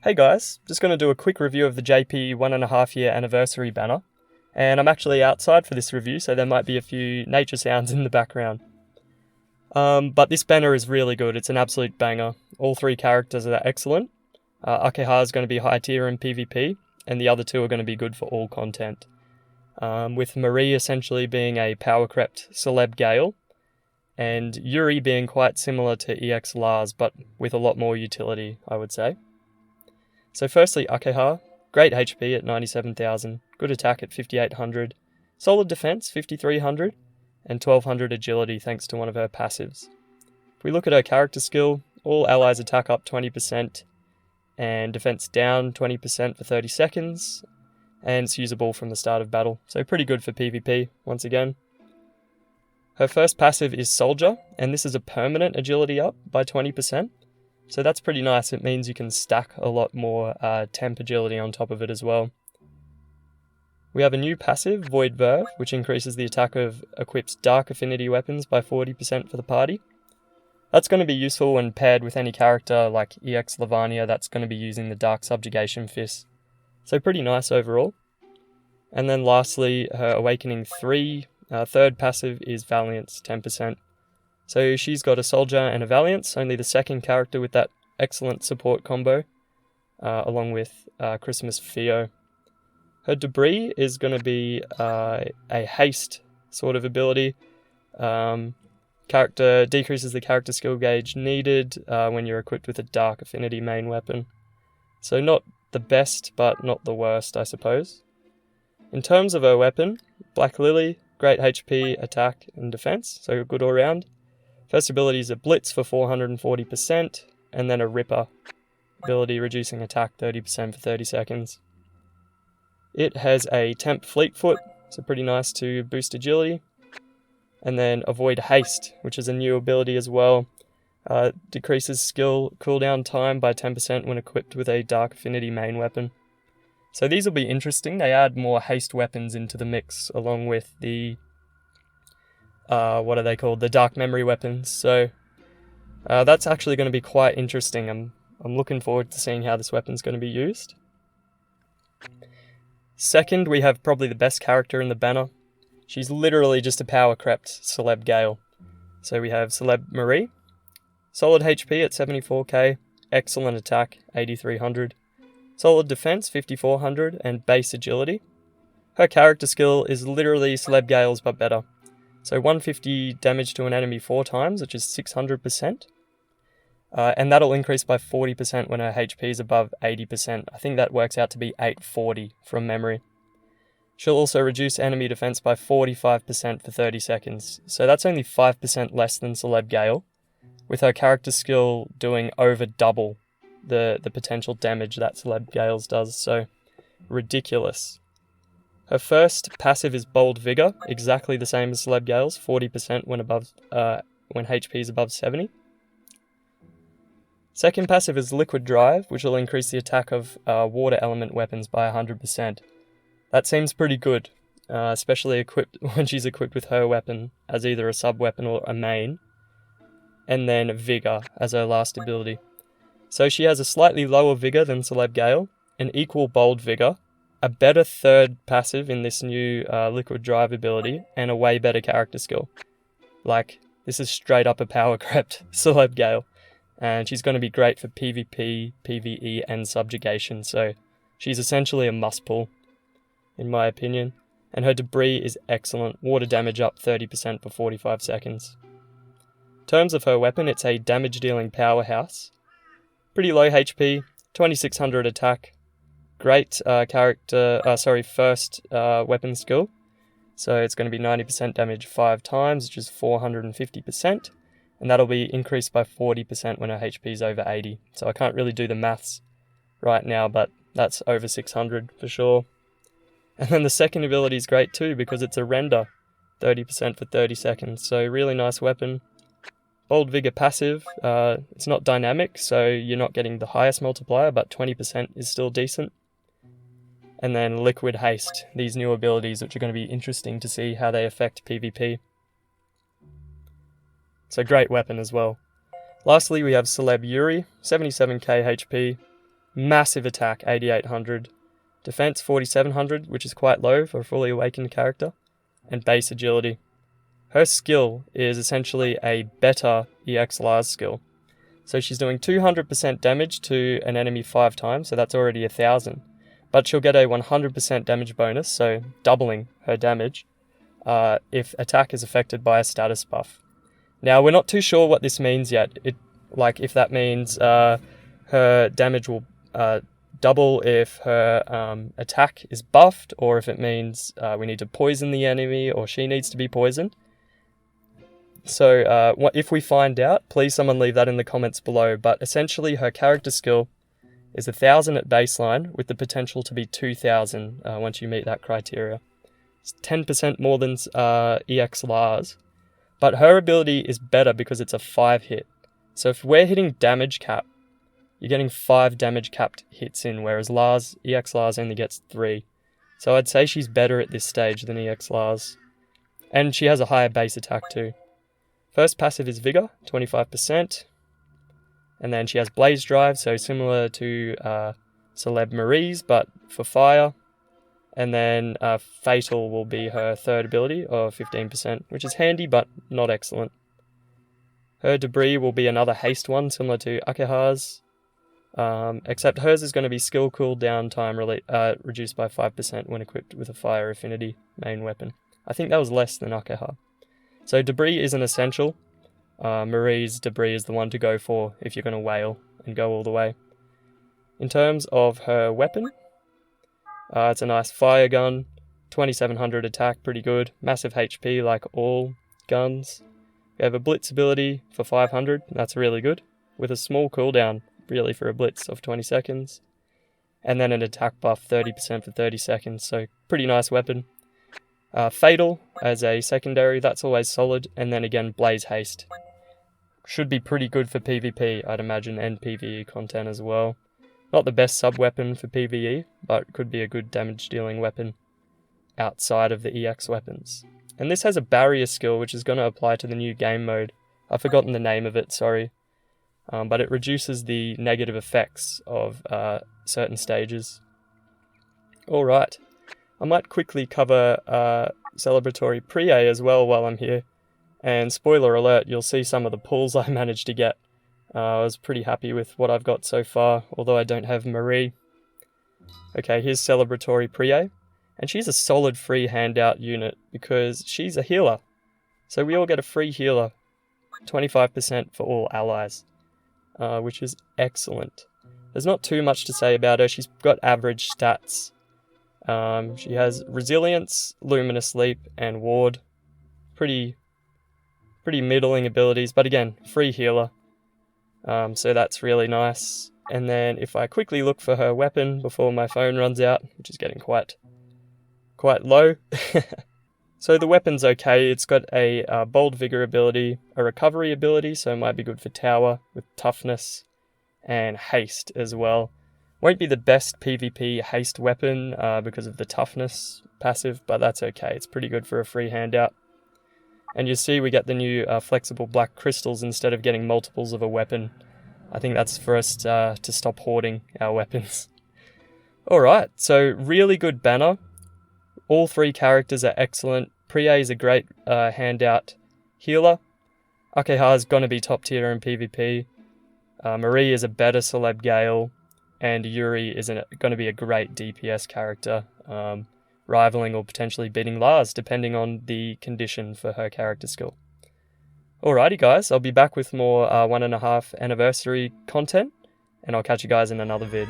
Hey guys, just going to do a quick review of the JP 1.5 year anniversary banner. And I'm actually outside for this review, so there might be a few nature sounds in the background. But this banner is really good, it's an absolute banger. All three characters are excellent. Akeha is going to be high tier in PvP, and the other two are going to be good for all content. With Marie essentially being a power crept celeb Gale, and Yurie being quite similar to EX Lars, but with a lot more utility, I would say. So firstly, Akeha, great HP at 97,000, good attack at 5,800, solid defense 5,300, and 1,200 agility thanks to one of her passives. If we look at her character skill, all allies attack up 20%, and defense down 20% for 30 seconds, and it's usable from the start of battle, so pretty good for PvP, once again. Her first passive is Soldier, and this is a permanent agility up by 20%. So that's pretty nice, it means you can stack a lot more temp agility on top of it as well. We have a new passive, Void Verve, which increases the attack of equipped dark affinity weapons by 40% for the party. That's going to be useful when paired with any character like EX Lavania that's going to be using the Dark Subjugation Fist. So pretty nice overall. And then lastly, her Awakening 3, third passive is Valiance, 10%. So she's got a Soldier and a Valiance, only the second character with that excellent support combo, along with Christmas Theo. Her Debris is going to be a haste sort of ability. Character decreases the character skill gauge needed when you're equipped with a Dark Affinity main weapon. So not the best, but not the worst, I suppose. In terms of her weapon, Black Lily, great HP, attack, and defense, so good all round. First ability is a Blitz for 440%, and then a Ripper ability reducing attack 30% for 30 seconds. It has a Temp Fleetfoot, so pretty nice to boost agility. And then Avoid Haste, which is a new ability as well. Decreases skill cooldown time by 10% when equipped with a Dark Affinity main weapon. So these will be interesting, they add more haste weapons into the mix along with the what are they called? The Dark Memory weapons. So that's actually going to be quite interesting. I'm looking forward to seeing how this weapon's going to be used. Second, we have probably the best character in the banner. She's literally just a power crept celeb Gale. So we have Celeb Marie. Solid HP at 74k, excellent attack 8,300, solid defense 5,400, and base agility. Her character skill is literally Celeb Gale's but better. So 150 damage to an enemy 4 times, which is 600%. And that'll increase by 40% when her HP is above 80%. I think that works out to be 840 from memory. She'll also reduce enemy defense by 45% for 30 seconds. So that's only 5% less than Celeb Gale, with her character skill doing over double the potential damage that Celeb Gale's does. So ridiculous. Her first passive is Bold Vigor, exactly the same as Celeb Gale's, 40% when HP is above 70. Second passive is Liquid Drive, which will increase the attack of water element weapons by 100%. That seems pretty good, especially when she's equipped with her weapon as either a sub-weapon or a main. And then Vigor as her last ability. So she has a slightly lower Vigor than Celeb Gale, an equal Bold Vigor, a better third passive in this new Liquid Drive ability, and a way better character skill. Like, this is straight up a power crept Celeb Gale, and she's going to be great for PvP, PvE, and subjugation, so she's essentially a must pull, in my opinion. And her Debris is excellent, water damage up 30% for 45 seconds. In terms of her weapon, it's a damage dealing powerhouse. Pretty low HP, 2600 attack. Great first weapon skill. So it's going to be 90% damage 5 times, which is 450%. And that'll be increased by 40% when her HP is over 80. So I can't really do the maths right now, but that's over 600 for sure. And then the second ability is great too, because it's a render, 30% for 30 seconds. So really nice weapon. Bold Vigor passive, it's not dynamic, so you're not getting the highest multiplier, but 20% is still decent. And then Liquid Haste, these new abilities, which are going to be interesting to see how they affect PvP. It's a great weapon as well. Lastly, we have Celeb Yurie, 77k HP, Massive attack, 8800. Defense, 4700, which is quite low for a fully awakened character. And base agility. Her skill is essentially a better EX Lars skill. So she's doing 200% damage to an enemy 5 times, so that's already 1000. But she'll get a 100% damage bonus, so doubling her damage, if attack is affected by a status buff. Now, we're not too sure what this means yet. If that means her damage will double if her attack is buffed, or if it means we need to poison the enemy, or she needs to be poisoned. So if we find out, please someone leave that in the comments below. But essentially her character skill is 1000 at baseline with the potential to be 2000 once you meet that criteria. It's 10% more than EX Lars. But her ability is better because it's a 5 hit. So if we're hitting damage cap, you're getting 5 damage capped hits in, whereas EX Lars only gets 3. So I'd say she's better at this stage than EX Lars. And she has a higher base attack too. First passive is Vigor, 25%. And then she has Blaze Drive, so similar to Celeb Marie's, but for fire. And then Fatal will be her third ability of 15%, which is handy but not excellent. Her Debris will be another haste one, similar to Akeha's. Except hers is going to be skill cooldown time reduced by 5% when equipped with a fire affinity main weapon. I think that was less than Akeha. So Debris is an essential. Marie's Debris is the one to go for if you're going to wail and go all the way. In terms of her weapon, it's a nice fire gun, 2700 attack, pretty good. Massive HP like all guns. We have a blitz ability for 500, that's really good. With a small cooldown, really, for a blitz of 20 seconds. And then an attack buff, 30% for 30 seconds, so pretty nice weapon. Fatal as a secondary, that's always solid. And then again, Blaze Haste. Should be pretty good for PvP, I'd imagine, and PvE content as well. Not the best sub-weapon for PvE, but could be a good damage-dealing weapon outside of the EX weapons. And this has a barrier skill, which is going to apply to the new game mode. I've forgotten the name of it, sorry. But it reduces the negative effects of certain stages. Alright. I might quickly cover Celebratory Priyet as well while I'm here. And spoiler alert, you'll see some of the pulls I managed to get. I was pretty happy with what I've got so far, although I don't have Marie. Okay, here's Celebratory Priyet. And she's a solid free handout unit because she's a healer. So we all get a free healer. 25% for all allies. Which is excellent. There's not too much to say about her. She's got average stats. She has Resilience, Luminous Leap, and Ward. Pretty middling abilities, but again, free healer. So that's really nice. And then if I quickly look for her weapon before my phone runs out, which is getting quite low. So the weapon's okay. It's got a Bold Vigor ability, a Recovery ability, so it might be good for Tower, with Toughness, and Haste as well. Won't be the best PvP haste weapon because of the Toughness passive, but that's okay. It's pretty good for a free handout. And you see we get the new flexible black crystals instead of getting multiples of a weapon. I think that's for us to stop hoarding our weapons. Alright, so really good banner. All 3 characters are excellent. Priyet is a great handout healer. Akeha is going to be top tier in PvP. Marie is a better Celeb Gale. And Yurie is going to be a great DPS character, rivaling or potentially beating Lars, depending on the condition for her character skill. Alrighty guys, I'll be back with more 1.5 anniversary content, and I'll catch you guys in another vid.